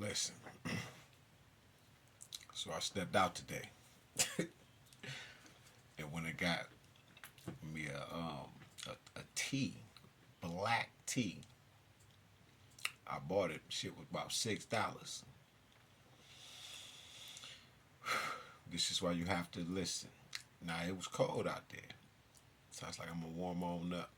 Listen, so I stepped out today, and when I got me a tea, black tea, I bought it. Shit was about $6. This is why you have to listen. Now it was cold out there, so I was like, I'm gonna warm on up.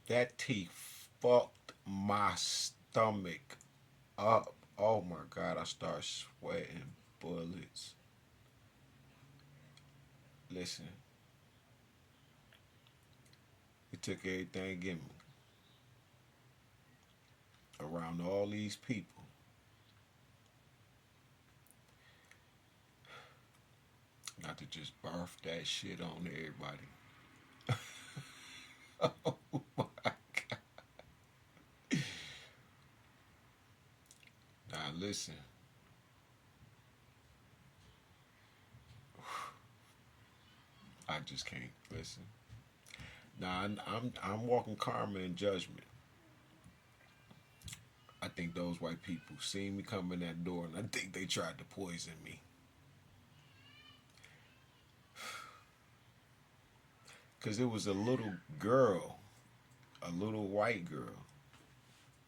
That tea fucked my stomach up. Oh my god, I start sweating bullets. Listen, it took everything in me around all these people not to just barf that shit on everybody. Oh my god. Now listen, I just can't listen. Now I'm walking karma and judgment. I think those white people seen me come in that door, and I think they tried to poison me. Cause it was a little girl, a little white girl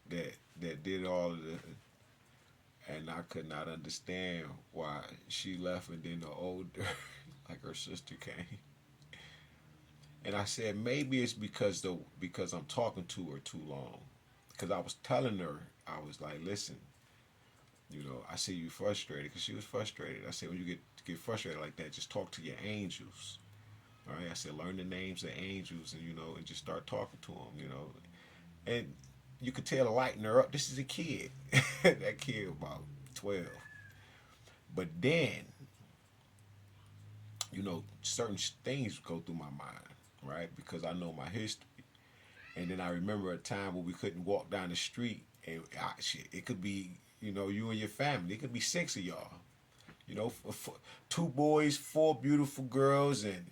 that did all of the, and I could not understand why she left, and then the older, like her sister came. And I said maybe it's because I'm talking to her too long. Because I was telling her, I was like, listen, I see you frustrated, because she was frustrated. I said, when you get frustrated like that, just talk to your angels. All right, I said, learn the names of angels, and and just start talking to them. And you could tell the lighting her up. This is a kid, that kid about 12. But then, certain things go through my mind, right? Because I know my history. And then I remember a time where we couldn't walk down the street, and shit, it could be, you and your family. It could be six of y'all. Two boys, four beautiful girls, and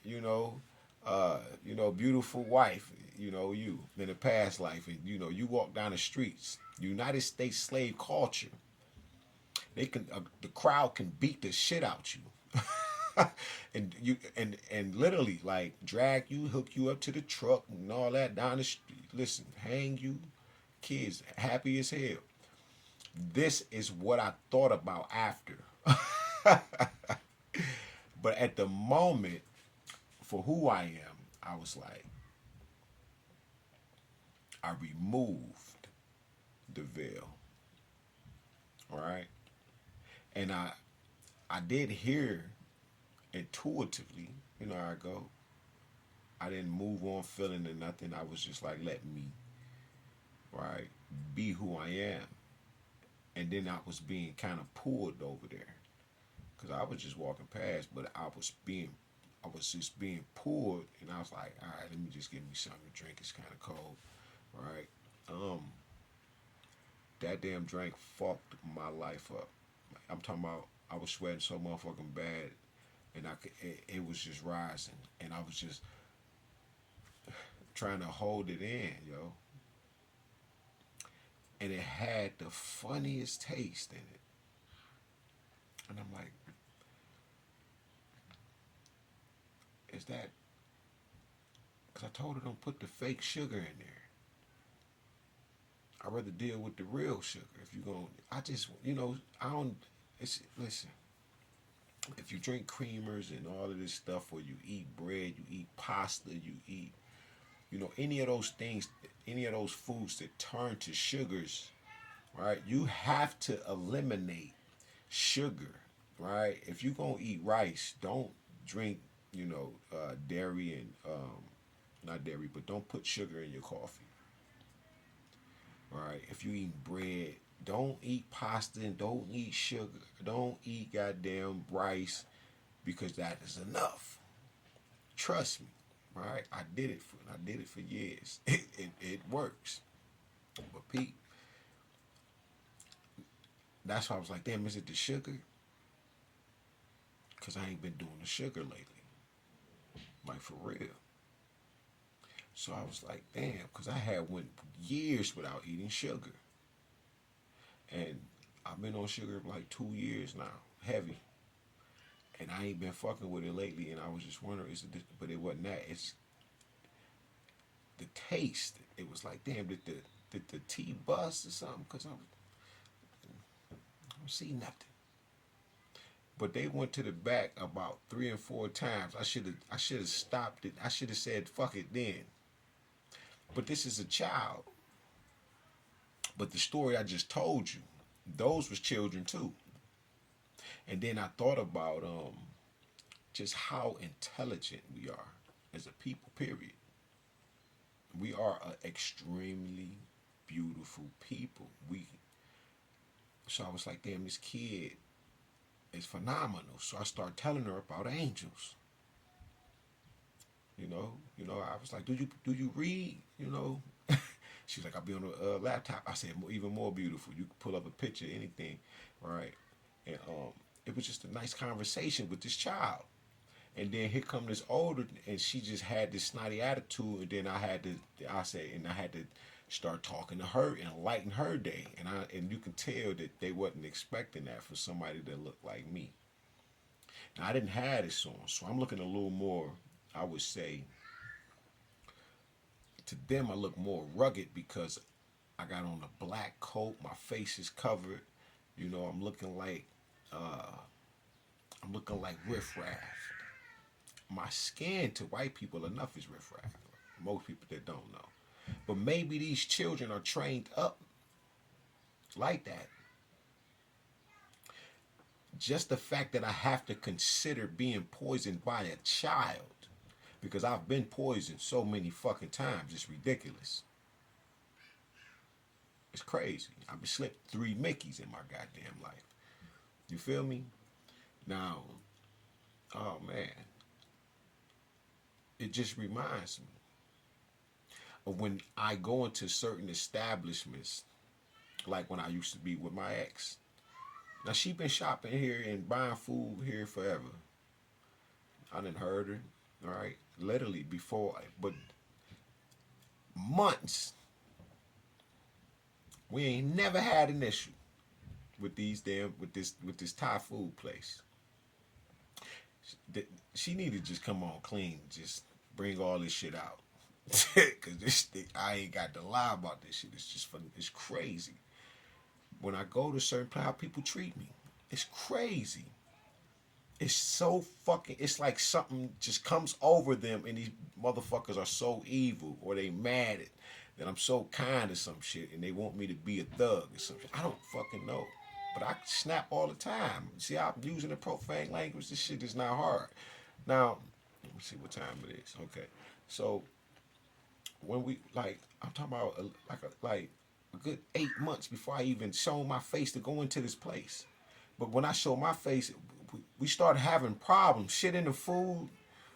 beautiful wife. You in a past life, and you walk down the streets. United States slave culture. The crowd can beat the shit out you. and literally like drag you, hook you up to the truck and all that down the street. Listen, hang you, kids happy as hell. This is what I thought about after. But at the moment, for who I am, I was like, I removed the veil. All right. And I did hear intuitively, how I go. I didn't move on feeling or nothing. I was just like, let me, right, be who I am. And then I was being kind of pulled over there, because I was just walking past, but I was just being pulled, and I was like, all right, let me just get me something to drink. It's kind of cold, right? Um, that damn drink fucked my life up. I'm talking about, I was sweating so motherfucking bad, and it was just rising, and I was just trying to hold it in, yo. And it had the funniest taste in it, and I'm like, is that? Because I told her don't put the fake sugar in there. I'd rather deal with the real sugar. If you going, I just, I don't. It's listen. If you drink creamers and all of this stuff, or you eat bread, you eat pasta, you eat, any of those things, any of those foods that turn to sugars, right? You have to eliminate sugar, right? If you're gonna eat rice, don't drink, dairy and not dairy, but don't put sugar in your coffee, right? If you eat bread, don't eat pasta and don't eat sugar. Don't eat goddamn rice, because that is enough. Trust me, right? I did it for years. It works. But Pete, that's why I was like, damn, is it the sugar? Cause I ain't been doing the sugar lately, like for real. So I was like, damn, because I had went years without eating sugar. And I've been on sugar for like 2 years now, heavy. And I ain't been fucking with it lately. And I was just wondering, but it wasn't that. It's the taste. It was like, damn, did the tea bust or something? Because I don't see nothing. But they went to the back about 3 or 4 times. I should have stopped it. I should have said fuck it then. But this is a child. But the story I just told you, those was children too. And then I thought about just how intelligent we are as a people. Period. We are an extremely beautiful people. So I was like, damn, this kid is phenomenal. So I started telling her about angels. I was like, do you read? She was like, I'll be on a laptop. I said, even more beautiful. You can pull up a picture, anything, right? And it was just a nice conversation with this child. And then here come this older, and she just had this snotty attitude. And then I had to start talking to her and lighten her day. And you can tell that they wasn't expecting that for somebody that looked like me. Now I didn't have this on, so I'm looking a little more, I would say, to them I look more rugged because I got on a black coat, my face is covered, I'm looking like riffraff. My skin to white people enough is riffraff. Most people that don't know. But maybe these children are trained up like that. Just the fact that I have to consider being poisoned by a child, because I've been poisoned so many fucking times, it's ridiculous. It's crazy. I've been slipped 3 Mickeys in my goddamn life. You feel me? Now, oh man, it just reminds me of when I go into certain establishments, like when I used to be with my ex. Now she been shopping here and buying food here forever. I done heard her, all right, literally before, but months. We ain't never had an issue with this Thai food place. She need to just come on clean, just bring all this shit out, cause I ain't got to lie about this shit. It's just fun. It's crazy. When I go to certain places, how people treat me, it's crazy. It's so fucking, it's like something just comes over them and these motherfuckers are so evil or they mad at that I'm so kind or some shit and they want me to be a thug or some shit. I don't fucking know. But I snap all the time. See, I'm using the profane language. This shit is not hard. Now, let me see what time it is. Okay. So, when I'm talking about a good 8 months before I even show my face to go into this place. But when I show my face, we started having problems. Shit in the food,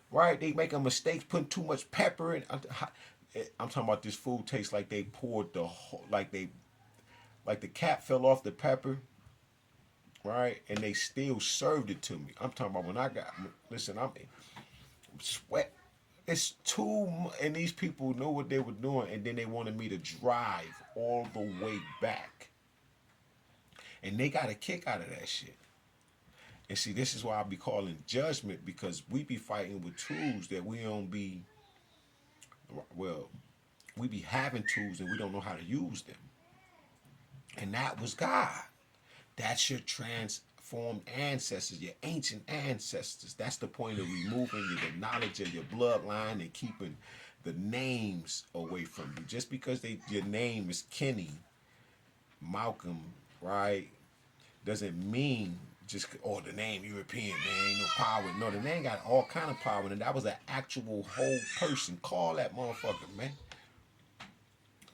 right? They making mistakes, putting too much pepper in. I'm talking about this food tastes like they poured the whole, like the cap fell off the pepper, right? And they still served it to me. I'm talking about when I got, listen, I'm sweat. It's too, and these people know what they were doing, and then they wanted me to drive all the way back. And they got a kick out of that shit. And see, this is why I be calling judgment, because we be fighting with tools that we don't be, well, we be having tools and we don't know how to use them. And that was God. That's your transformed ancestors, your ancient ancestors. That's the point of removing the knowledge of your bloodline and keeping the names away from you. Just because your name is Kenny, Malcolm, right, doesn't mean just, the name European, man, ain't no power. No, the name got all kind of power, and that was an actual whole person. Call that motherfucker, man.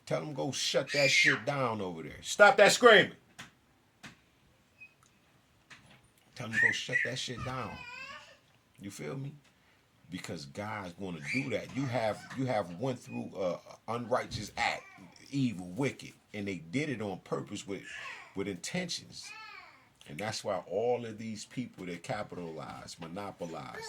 Tell them go shut that shit down over there. Stop that screaming. Tell them go shut that shit down. You feel me? Because God's going to do that. You have went through unrighteous act, evil, wicked, and they did it on purpose with intentions. And that's why all of these people that capitalize, monopolize,